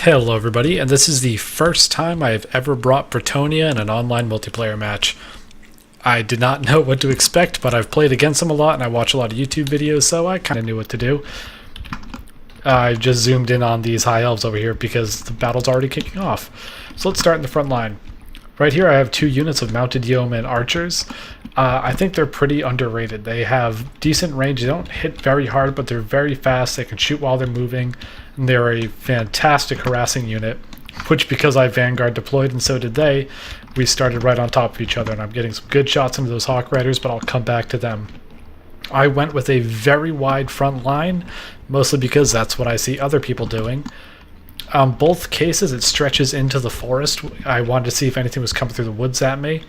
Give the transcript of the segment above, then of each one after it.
Hello everybody, and this is the first time I have ever brought Bretonnia in an online multiplayer match. I did not know what to expect, but I've played against them a lot and I watch a lot of YouTube videos, so I kind of knew what to do. I just zoomed in on these high elves over here because the battle's already kicking off. So let's start in the front line. Right here I have two units of mounted yeoman archers. I think they're pretty underrated. They have decent range. They don't hit very hard, but they're very fast. They can shoot while they're moving. And they're a fantastic harassing unit, which because I Vanguard deployed and so did they, we started right on top of each other, and I'm getting some good shots into those Hawk Riders, but I'll come back to them. I went with a very wide front line, mostly because that's what I see other people doing. Both cases, it stretches into the forest. I wanted to see if anything was coming through the woods at me.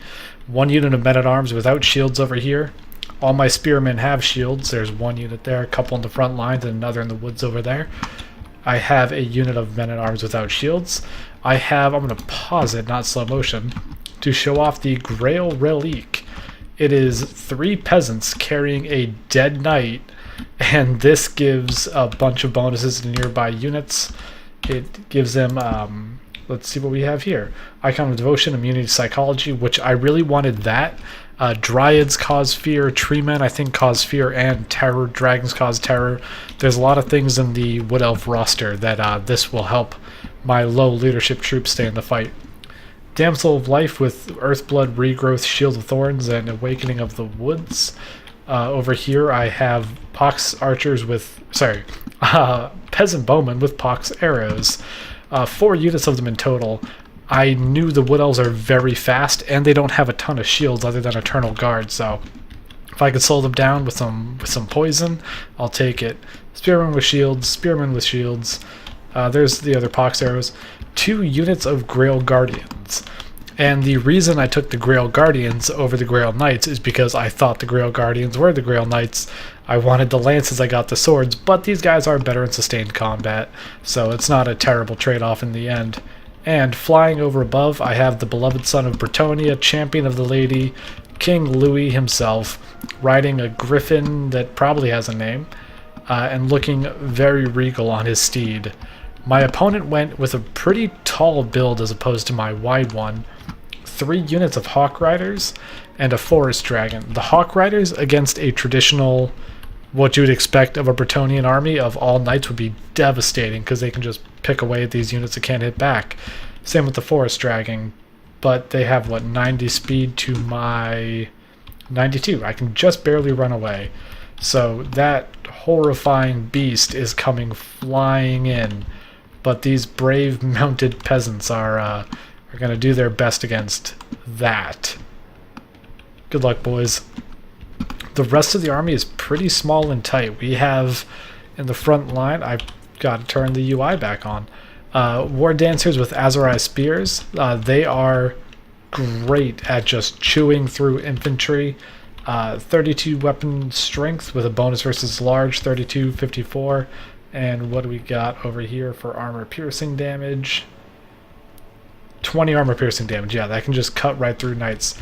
One unit of men-at-arms without shields over here. All my spearmen have shields. There's one unit there, a couple in the front lines, and another in the woods over there. I have a unit of men-at-arms without shields. I'm going to pause it, not slow motion, to show off the Grail Relique. It is 3 peasants carrying a dead knight, and this gives a bunch of bonuses to nearby units. It gives them, let's see what we have here. Icon of Devotion, Immunity to Psychology, which I really wanted that. Dryads cause fear, Treemen I think cause fear, and Terror, Dragons cause terror. There's a lot of things in the Wood Elf roster that this will help my low leadership troops stay in the fight. Damsel of Life with Earthblood, Regrowth, Shield of Thorns, and Awakening of the Woods. Over here I have Pox Archers with, Peasant Bowmen with Pox Arrows. 4 units of them in total. I knew the Wood Elves are very fast, and they don't have a ton of shields other than Eternal Guard, so if I could slow them down with some poison, I'll take it. Spearmen with shields, there's the other Pox Arrows. 2 units of Grail Guardians. And the reason I took the Grail Guardians over the Grail Knights is because I thought the Grail Guardians were the Grail Knights. I wanted the lances, I got the swords, but these guys are better in sustained combat, so it's not a terrible trade-off in the end. And flying over above, I have the beloved son of Bretonnia, champion of the lady, King Louis himself, riding a griffin that probably has a name, and looking very regal on his steed. My opponent went with a pretty tall build as opposed to my wide one. 3 units of Hawk Riders and a Forest Dragon. The Hawk Riders against a traditional, what you would expect of a Bretonnian army of all knights, would be devastating because they can just pick away at these units that can't hit back. Same with the Forest Dragon, but they have, 90 speed to my 92. I can just barely run away. So that horrifying beast is coming flying in, but these brave mounted peasants are going to do their best against that. Good luck, boys. The rest of the army is pretty small and tight. We have, in the front line, I've got to turn the UI back on, War Dancers with Azrai Spears. They are great at just chewing through infantry. 32 weapon strength with a bonus versus large, 32, 54. And what do we got over here for armor piercing damage? 20 armor piercing damage. Yeah, that can just cut right through knights.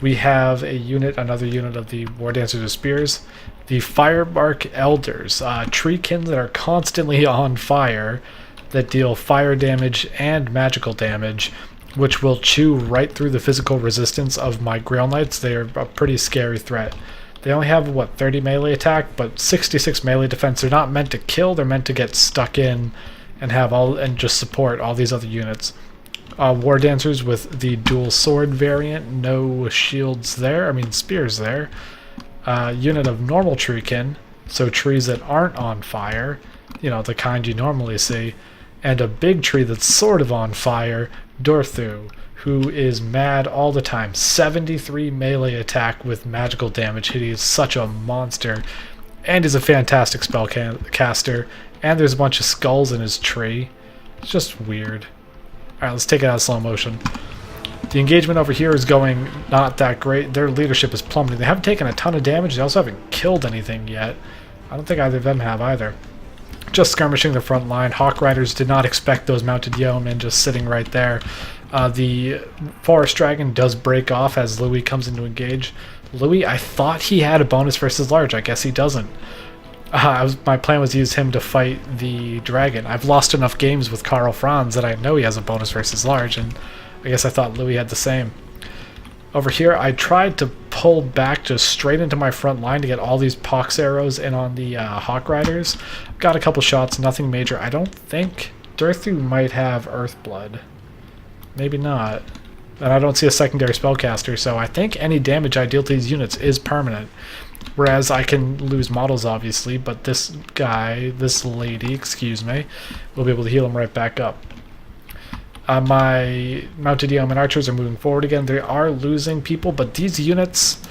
We have another unit of the War Dancers with Spears. The Firebark Elders, treekins that are constantly on fire, that deal fire damage and magical damage, which will chew right through the physical resistance of my Grail Knights. They're a pretty scary threat. They only have, 30 melee attack, but 66 melee defense. They're not meant to kill, they're meant to get stuck in and just support all these other units. War Dancers with the dual sword variant, no shields there, spears there. Unit of normal treekin, so trees that aren't on fire, the kind you normally see, and a big tree that's sort of on fire, Dorthu, who is mad all the time. 73 melee attack with magical damage. He is such a monster, and is a fantastic spell caster, and there's a bunch of skulls in his tree. It's just weird. Alright, let's take it out of slow motion. The engagement over here is going not that great. Their leadership is plummeting. They haven't taken a ton of damage. They also haven't killed anything yet. I don't think either of them have either. Just skirmishing the front line. Hawk Riders did not expect those mounted yeomen just sitting right there. The Forest Dragon does break off as Louis comes in to engage. Louis, I thought he had a bonus versus large. I guess he doesn't. My plan was to use him to fight the dragon. I've lost enough games with Karl Franz that I know he has a bonus versus large, and I guess I thought Louis had the same. Over here, I tried to pull back just straight into my front line to get all these pox arrows in on the Hawk Riders. Got a couple shots, nothing major. I don't think Durthu might have Earthblood. Maybe not. And I don't see a secondary spellcaster, so I think any damage I deal to these units is permanent. Whereas I can lose models, obviously, but this guy, this lady, excuse me, will be able to heal him right back up. My mounted yeoman archers are moving forward again. They are losing people, but these units,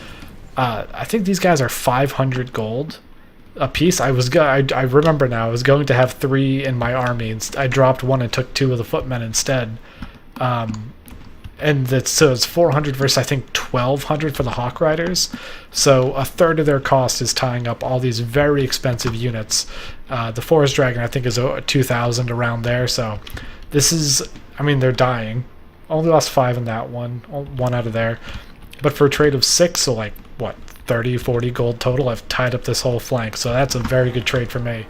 I think these guys are 500 gold a piece. I remember now, I was going to have 3 in my army, and I dropped 1 and took 2 of the footmen instead. So it's 400 versus, I think, 1,200 for the Hawk Riders. So a third of their cost is tying up all these very expensive units. The Forest Dragon, I think, is 2,000 around there. So this is, I mean, they're dying. Only lost 5 in that one out of there. But for a trade of 6, so like, what, 30, 40 gold total, I've tied up this whole flank. So that's a very good trade for me.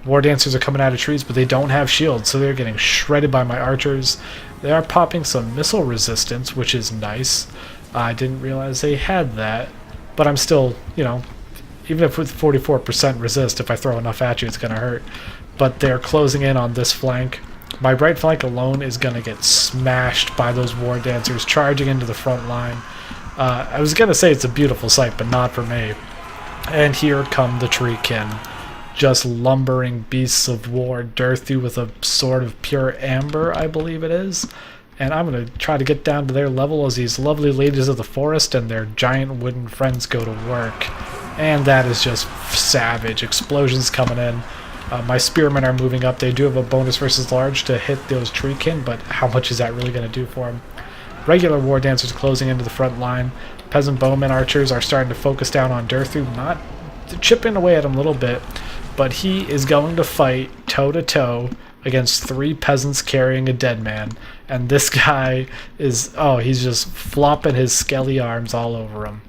War Dancers are coming out of trees, but they don't have shields, so they're getting shredded by my archers. They are popping some missile resistance, which is nice. I didn't realize they had that, but I'm still, you know, even if with 44% resist, if I throw enough at you, it's going to hurt. But they're closing in on this flank. My right flank alone is going to get smashed by those War Dancers charging into the front line. I was going to say it's a beautiful sight, but not for me. And here come the Treekin. Just lumbering beasts of war, Durthu with a sword of pure amber, I believe it is. And I'm going to try to get down to their level as these lovely ladies of the forest and their giant wooden friends go to work. And that is just savage. Explosions coming in. My spearmen are moving up. They do have a bonus versus large to hit those Treekin, but how much is that really going to do for them? Regular war dancers closing into the front line. Peasant bowmen archers are starting to focus down on Durthu, not chipping away at him a little bit. But he is going to fight toe-to-toe against 3 peasants carrying a dead man. And this guy is, oh, he's just flopping his skelly arms all over him.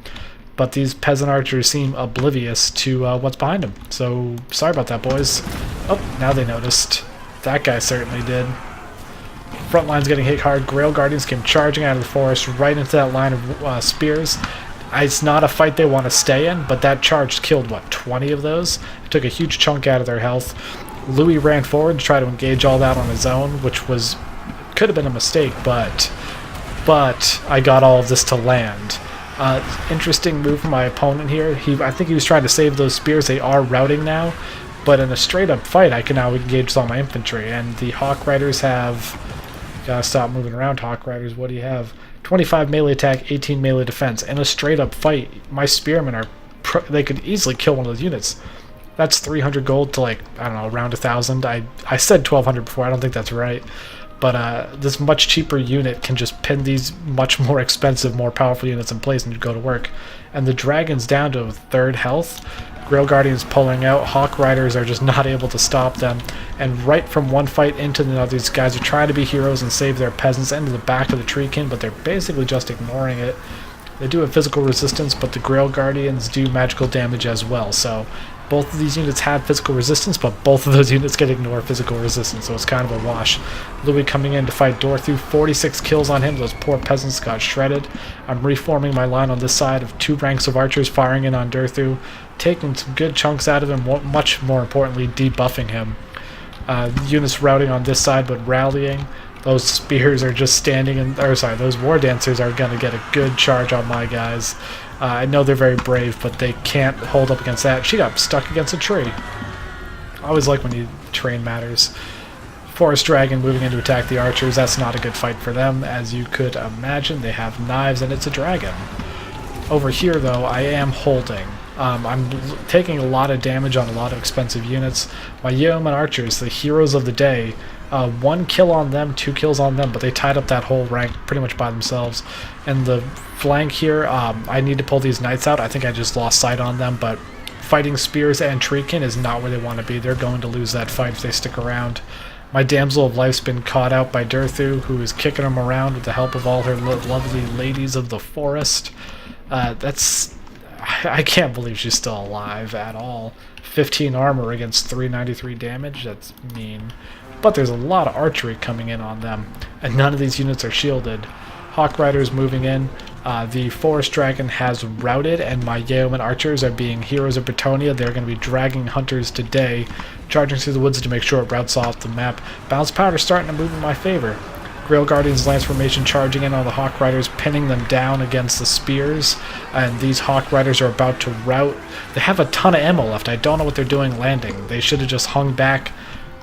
But these peasant archers seem oblivious to what's behind him. So, sorry about that, boys. Oh, now they noticed. That guy certainly did. Front line's getting hit hard. Grail Guardians came charging out of the forest right into that line of spears. It's not a fight they want to stay in, but that charge killed, what, 20 of those? It took a huge chunk out of their health. Louis ran forward to try to engage all that on his own, which could have been a mistake, but I got all of this to land. Interesting move from my opponent here. I think he was trying to save those spears. They are routing now, but in a straight-up fight, I can now engage all my infantry, and the Hawk Riders have... Gotta stop moving around, Hawk Riders. What do you have? 25 melee attack, 18 melee defense. In a straight-up fight, my spearmen they could easily kill one of those units. That's 300 gold to, like, I don't know, around 1,000. I said 1,200 before. I don't think that's right. But this much cheaper unit can just pin these much more expensive, more powerful units in place and go to work. And the dragon's down to 3rd health. Grail Guardians pulling out. Hawk Riders are just not able to stop them. And right from one fight into another, these guys are trying to be heroes and save their peasants into the back of the Treekin, but they're basically just ignoring it. They do have physical resistance, but the Grail Guardians do magical damage as well. So both of these units have physical resistance, but both of those units can ignore physical resistance, so it's kind of a wash. Louis coming in to fight Durthu. 46 kills on him. Those poor peasants got shredded. I'm reforming my line on this side of 2 ranks of archers firing in on Durthu, taking some good chunks out of him, much more importantly, debuffing him. Units routing on this side, but rallying. Those spears are just standing in, those war dancers are going to get a good charge on my guys. I know they're very brave, but they can't hold up against that. She got stuck against a tree. I always like when terrain matters. Forest Dragon moving in to attack the archers. That's not a good fight for them. As you could imagine, they have knives and it's a dragon. Over here, though, I am holding. I'm taking a lot of damage on a lot of expensive units. My yeoman archers, the heroes of the day, 1 kill on them, 2 kills on them, but they tied up that whole rank pretty much by themselves. And the flank here, I need to pull these knights out. I think I just lost sight on them, but fighting spears and Treekin is not where they want to be. They're going to lose that fight if they stick around. My Damsel of Life's been caught out by Durthu, who is kicking them around with the help of all her lovely ladies of the forest. I can't believe she's still alive at all. 15 armor against 393 damage. That's mean. But there's a lot of archery coming in on them, and none of these units are shielded. Hawk Riders moving in. The Forest Dragon has routed, and my Yeoman Archers are being heroes of Bretonnia. They're going to be dragging Hunters today, charging through the woods to make sure it routes off the map. Bounce Powder starting to move in my favor. Grail Guardians Lance Formation charging in on the Hawk Riders, pinning them down against the spears, and these Hawk Riders are about to rout. They have a ton of ammo left. I don't know what they're doing landing. They should have just hung back,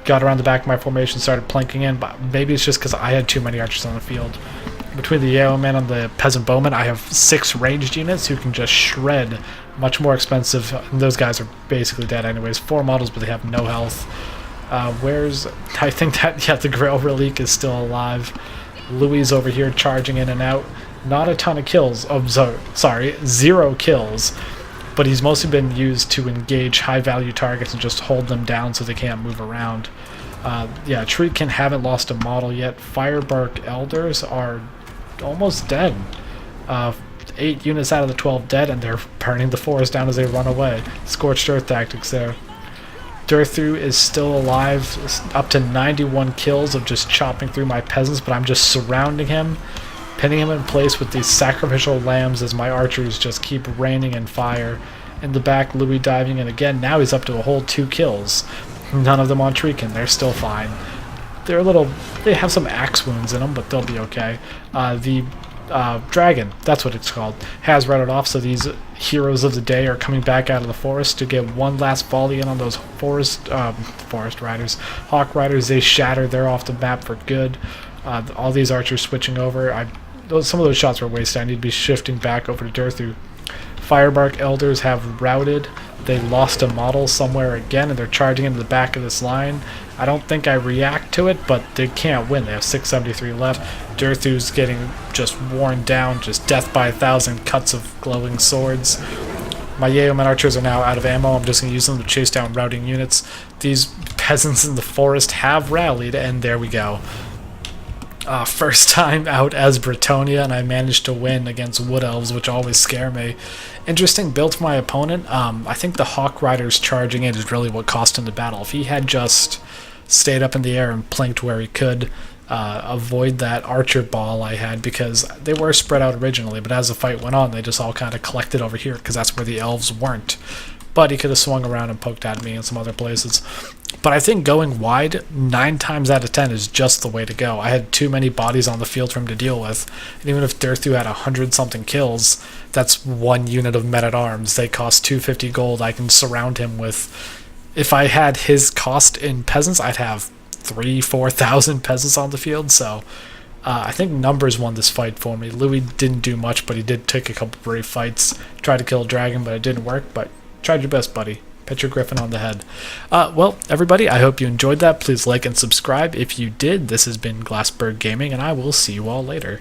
got around the back of my formation, started planking in, but maybe it's just because I had too many archers on the field. Between the Yeoman and the Peasant Bowman, I have 6 ranged units who can just shred. Much more expensive, and those guys are basically dead anyways. 4 models, but they have no health. I think that, yeah, the Grail Relique is still alive. Louis over here charging in and out. Not a ton of kills. Oh, sorry, 0 kills. But he's mostly been used to engage high-value targets and just hold them down so they can't move around. Yeah, Treekin haven't lost a model yet. Firebark Elders are almost dead. 8 units out of the 12 dead, and they're burning the forest down as they run away. Scorched Earth tactics there. Durthu is still alive, up to 91 kills of just chopping through my peasants, but I'm just surrounding him, pinning him in place with these sacrificial lambs as my archers just keep raining in fire. In the back, Louis diving in again. Now he's up to a whole 2 kills. None of them on Treekin. They're still fine. They have some axe wounds in them, but they'll be okay. The Dragon, that's what it's called, has routed off, so these heroes of the day are coming back out of the forest to get one last volley in on those forest riders. Hawk Riders, they shatter. They're off the map for good. All these archers switching over. Some of those shots were wasted. I need to be shifting back over to Durthu. Firebark Elders have routed. They lost a model somewhere again, and they're charging into the back of this line. I don't think I react to it, but they can't win. They have 673 left. Durthu's getting just worn down, just death by 1,000 cuts of glowing swords. My Yeoman Archers are now out of ammo. I'm just going to use them to chase down routing units. These peasants in the forest have rallied, and there we go. First time out as Bretonnia, and I managed to win against Wood Elves, which always scare me. Interesting build for my opponent. I think the Hawk Riders charging in is really what cost him the battle. If he had just stayed up in the air and planked where he could, avoid that archer ball I had, because they were spread out originally, but as the fight went on, they just all kind of collected over here because that's where the elves weren't. But he could have swung around and poked at me in some other places. But I think going wide 9 times out of 10 is just the way to go. I had too many bodies on the field for him to deal with. And even if Durthu had 100-something kills, that's 1 unit of men-at-arms. They cost 250 gold. I can surround him with... If I had his cost in peasants, I'd have 3,000-4,000 peasants on the field. So I think numbers won this fight for me. Louis didn't do much, but he did take a couple brave fights. Tried to kill a dragon, but it didn't work. But tried your best, buddy. Pet your griffin on the head. Well, everybody, I hope you enjoyed that. Please like and subscribe if you did. This has been Glassberg Gaming, and I will see you all later.